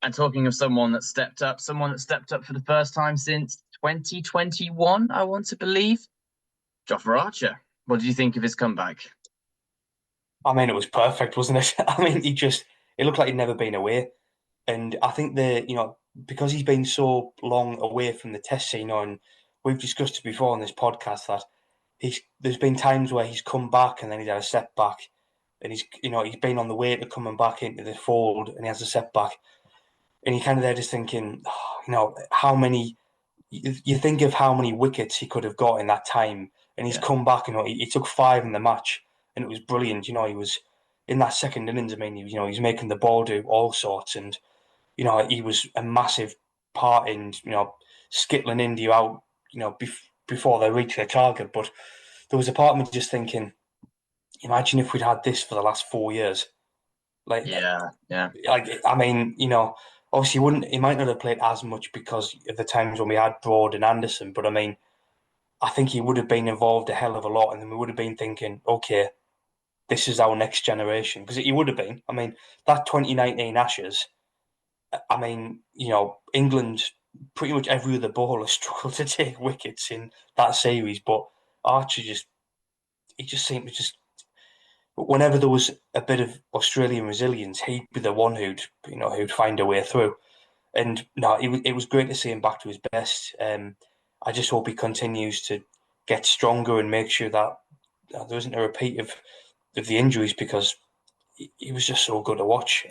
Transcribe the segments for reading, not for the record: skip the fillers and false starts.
And talking of someone that stepped up for the first time since 2021, I want to believe, Jofra Archer. What did you think of his comeback? I mean, it was perfect, wasn't it? I mean, it looked like he'd never been away. And I think because he's been so long away from the test scene, and we've discussed it before on this podcast that there's been times where he's come back and then he's had a setback, and he's been on the way to coming back into the fold and he has a setback, and you're kind of there just thinking, how many. You think of how many wickets he could have got in that time, and he's Yeah, come back. He took five in the match, and it was brilliant. He was in that second innings. I mean, he was making the ball do all sorts, and he was a massive part in skittling India out. Before they reached their target. But there was a part of me just thinking, imagine if we'd had this for the last 4 years. Like, yeah, yeah. I mean, obviously, he might not have played as much because of the times when we had Broad and Anderson. But I mean, I think he would have been involved a hell of a lot, and then we would have been thinking, okay, this is our next generation, because he would have been. I mean, that 2019 Ashes. I mean, England, pretty much every other bowler struggled to take wickets in that series, but Archer he just seemed to just, whenever there was a bit of Australian resilience, he'd be the one who'd find a way through. And no, it was great to see him back to his best. I just hope he continues to get stronger and make sure that there isn't a repeat of the injuries, because he was just so good to watch.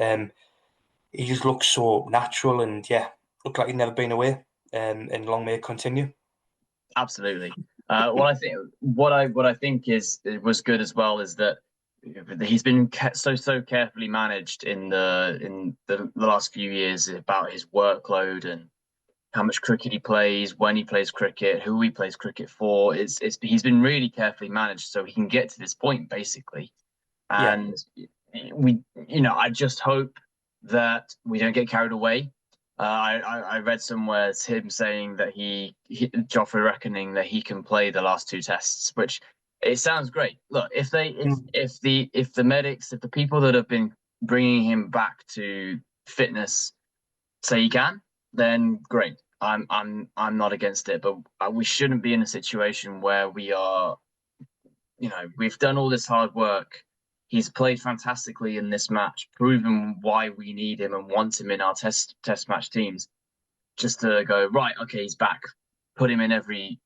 He just looks so natural, and yeah, looked like he'd never been away. And long may it continue. Absolutely. What I think is it was good as well is that he's been so carefully managed in the last few years about his workload and how much cricket he plays, when he plays cricket, who he plays cricket for. It's he's been really carefully managed so he can get to this point basically. Yeah, And I just hope that we don't get carried away. I read somewhere it's him saying that Joffrey reckoning that he can play the last two tests, which it sounds great. Look, mm, if the medics, if the people that have been bringing him back to fitness say he can, then great. I'm not against it, but we shouldn't be in a situation where we are, we've done all this hard work. He's played fantastically in this match, proven why we need him and want him in our test match teams. Just to go right, okay, he's back. Putting him every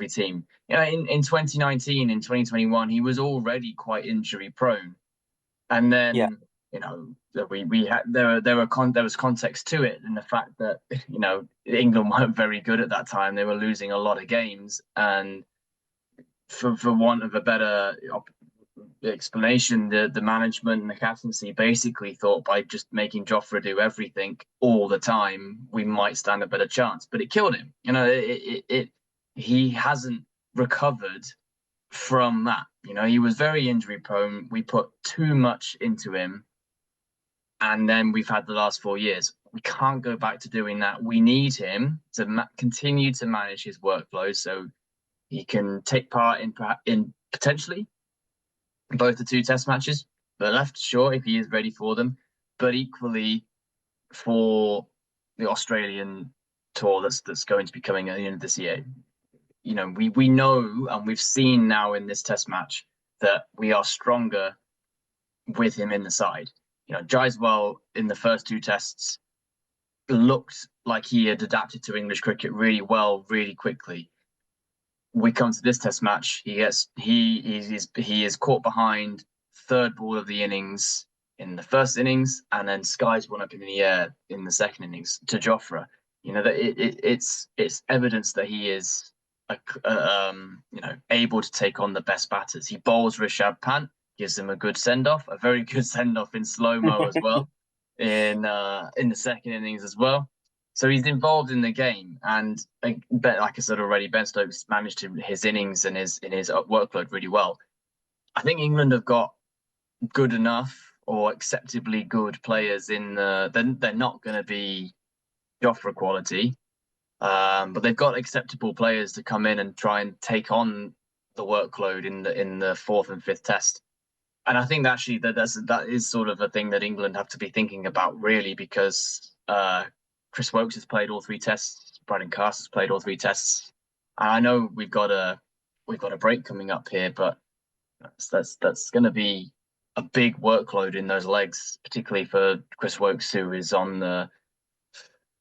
team. In 2019, in 2021, he was already quite injury prone, and yeah, then we had there was context to it, and the fact that England weren't very good at that time. They were losing a lot of games, and for want of a better explanation, the management and the captaincy basically thought by just making Jofra do everything all the time, we might stand a better chance. But it killed him. He hasn't recovered from that. He was very injury prone. We put too much into him, and then we've had the last 4 years. We can't go back to doing that. We need him to continue to manage his workload so he can take part in potentially both the two test matches. The left, sure, if he is ready for them, but equally for the Australian tour that's going to be coming at the end of this year. We know and we've seen now in this test match that we are stronger with him in the side. Jaiswal in the first two tests looked like he had adapted to English cricket really well, really quickly. We come to this test match, he is caught behind third ball of the innings in the first innings, and then skies one up in the air in the second innings to Jofra. That it's evidence that he is able to take on the best batters. He bowls Rishabh Pant, gives him a good send off, a very good send off in slow mo as well, in the second innings as well. So he's involved in the game, and like I said already, Ben Stokes managed his innings and his workload really well. I think England have got good enough or acceptably good players in the. They're not going to be Jofra quality, but they've got acceptable players to come in and try and take on the workload in the fourth and fifth test. And I think actually that is sort of a thing that England have to be thinking about really because Chris Woakes has played all three tests, Brandon Carse has played all three tests. And I know we've got a break coming up here, but that's going to be a big workload in those legs, particularly for Chris Woakes, who is on the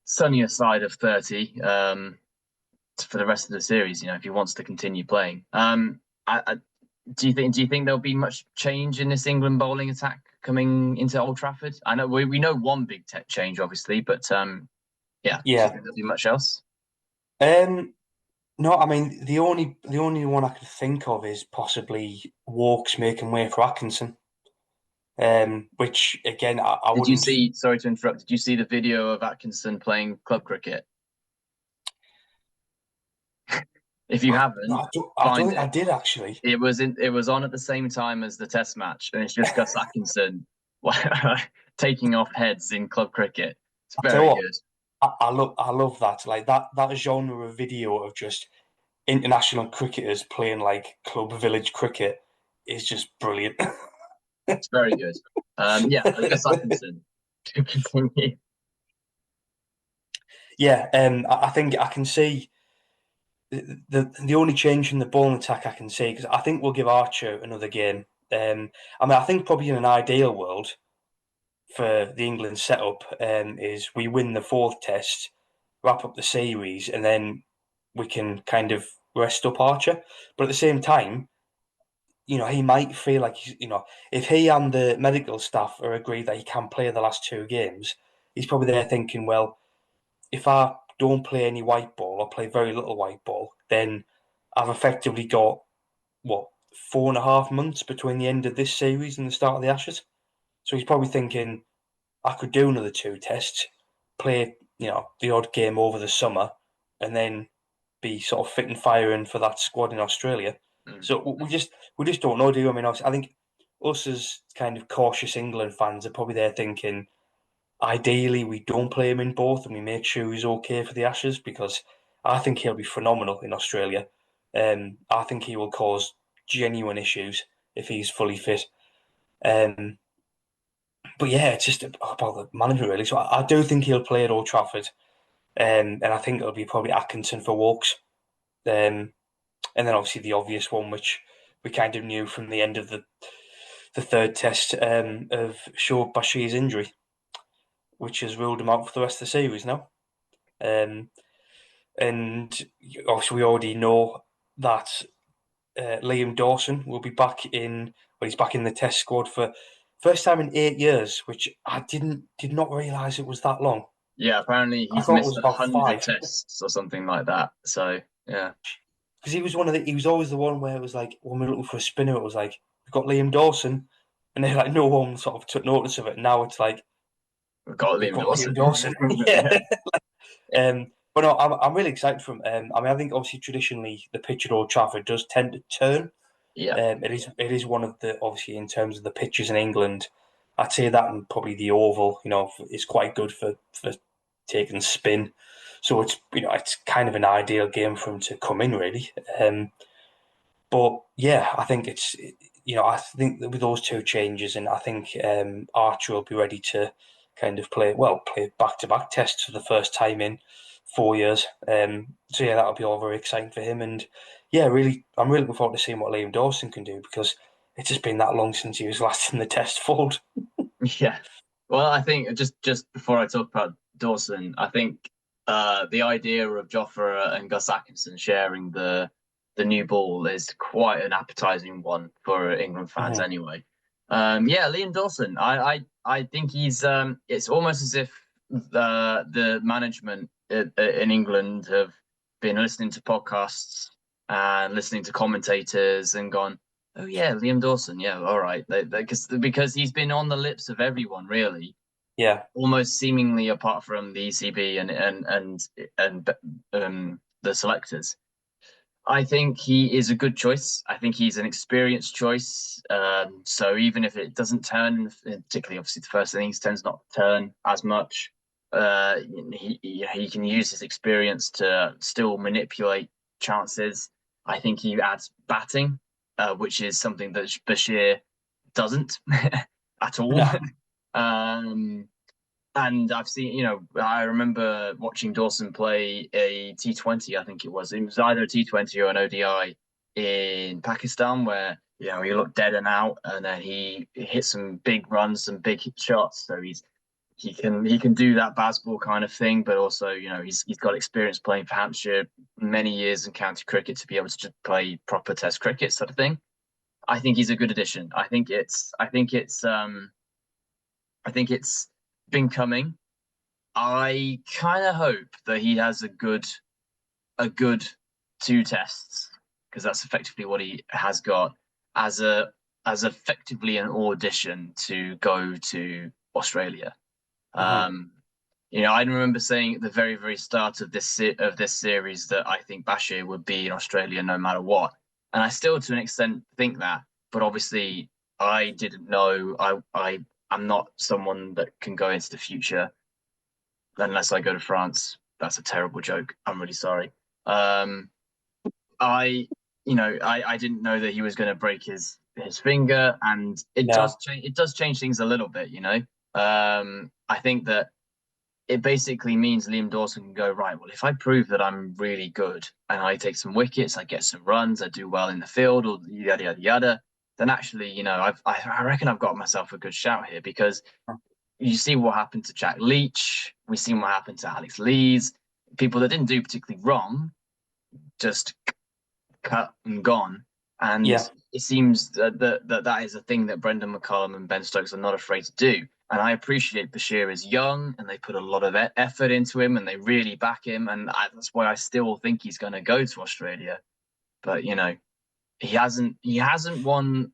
sunnier side of 30 for the rest of the series. If he wants to continue playing. Do you think there'll be much change in this England bowling attack coming into Old Trafford? I know we know one big tech change, obviously, but yeah. Do you Yeah. think there'll be much else? No, I mean the only one I could think of is possibly Walks making way for Atkinson. Which again I Did you wouldn't. see? Sorry to interrupt. Did you see the video of Atkinson playing club cricket? If you I haven't, don't, I don't find think I it. did actually. It was on at the same time as the Test match, and it's just Gus Atkinson taking off heads in club cricket. It's I tell you very what, good. I love that. Like that genre of video of just international cricketers playing like club village cricket is just brilliant. It's very good. Yeah, Gus Atkinson to continue. Yeah, I think I can see the only change in the bowling attack I can see because I think we'll give Archer another game. I mean, I think probably in an ideal world for the England setup is we win the fourth test, wrap up the series, and then we can kind of rest up Archer. But at the same time, he might feel like if he and the medical staff are agreed that he can play the last two games, he's probably there thinking, well, if I don't play any white ball or play very little white ball, then I've effectively got what 4.5 months between the end of this series and the start of the Ashes. So he's probably thinking I could do another two tests, play the odd game over the summer, and then be sort of fit and firing for that squad in Australia. Mm. So we just don't know, do you? I mean, I think us as kind of cautious England fans are probably there thinking ideally we don't play him in both and we make sure he's okay for the Ashes because I think he'll be phenomenal in Australia. I think he will cause genuine issues if he's fully fit. Um, but yeah, it's just about the manager really. So I do think he'll play at Old Trafford, and I think it'll be probably Atkinson for Walks, and then obviously the obvious one, which we kind of knew from the end of the third test of Shoaib Bashir's injury, which has ruled him out for the rest of the series now. Um, and obviously we already know that Liam Dawson will be back he's back in the test squad for first time in 8 years, which I did not realise it was that long. Yeah, apparently I he's thought it missed was a about hundred five tests or something like that. So yeah, because he was always the one where it was like when we were looking for a spinner, it was like we've got Liam Dawson, and then like no one sort of took notice of it. Now it's like we've got we've Liam got Liam Dawson. Dawson. Yeah, Yeah. But no, I'm really excited for him. I mean, I think obviously traditionally the pitch at Old Trafford does tend to turn. yeah. It is one of the obviously in terms of the pitches in England, I'd say that and probably the Oval, is quite good for taking spin. So it's kind of an ideal game for him to come in really. But yeah, I think I think that with those two changes, and I think Archer will be ready to kind of play back-to-back tests for the first time in 4 years. So yeah, that'll be all very exciting for him. And yeah, I'm really looking forward to seeing what Liam Dawson can do because it's just been that long since he was last in the test fold. Yeah. Well, I think just before I talk about Dawson, I think the idea of Jofra and Gus Atkinson sharing the new ball is quite an appetizing one for England fans Mhm. anyway. Yeah, Liam Dawson. I think he's it's almost as if the management in England have been listening to podcasts and listening to commentators and gone, oh yeah, Liam Dawson. Yeah, all right. Because he's been on the lips of everyone, really, Yeah, almost seemingly apart from the ECB and the selectors. I think he is a good choice. I think he's an experienced choice. So even if it doesn't turn, particularly obviously the first innings tends not to turn as much, uh, he can use his experience to still manipulate chances. I think he adds batting, which is something that Bashir doesn't at all. No. um, and I've seen, I remember watching Dawson play a T20, I think it was. It was either a T20 or an ODI in Pakistan, where, he looked dead and out, and then he hit some big runs, some big shots. So he can do that baseball kind of thing, but also, he's got experience playing for Hampshire, many years in county cricket to be able to just play proper Test cricket sort of thing. I think he's a good addition. I think it's been coming. I kind of hope that he has a good two tests, because that's effectively what he has got as a as effectively an audition to go to Australia. Hmm. Um, I remember saying at the very, very start of this series that I think Bashir would be in Australia no matter what, and I still, to an extent, think that. But obviously, I didn't know. I'm not someone that can go into the future unless I go to France. That's a terrible joke. I'm really sorry. Um, I, I didn't know that he was going to break his finger, and it does No. change. It does change things a little bit. I think that it basically means Liam Dawson can go, right, well, if I prove that I'm really good and I take some wickets, I get some runs, I do well in the field, or yada yada yada, then actually, I reckon I've got myself a good shout here, because you see what happened to Jack Leach, we've seen what happened to Alex Lees, people that didn't do particularly wrong, just cut and gone. And Yeah. it seems that is a thing that Brendan McCullum and Ben Stokes are not afraid to do. And I appreciate Bashir is young, and they put a lot of effort into him, and they really back him, and that's why I still think he's going to go to Australia. But he hasn't won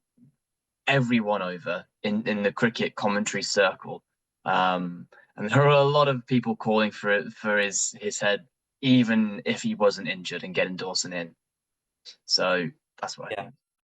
everyone over in the cricket commentary circle. And there are a lot of people calling for his head, even if he wasn't injured, and getting Dawson in. So that's what I Yeah. think.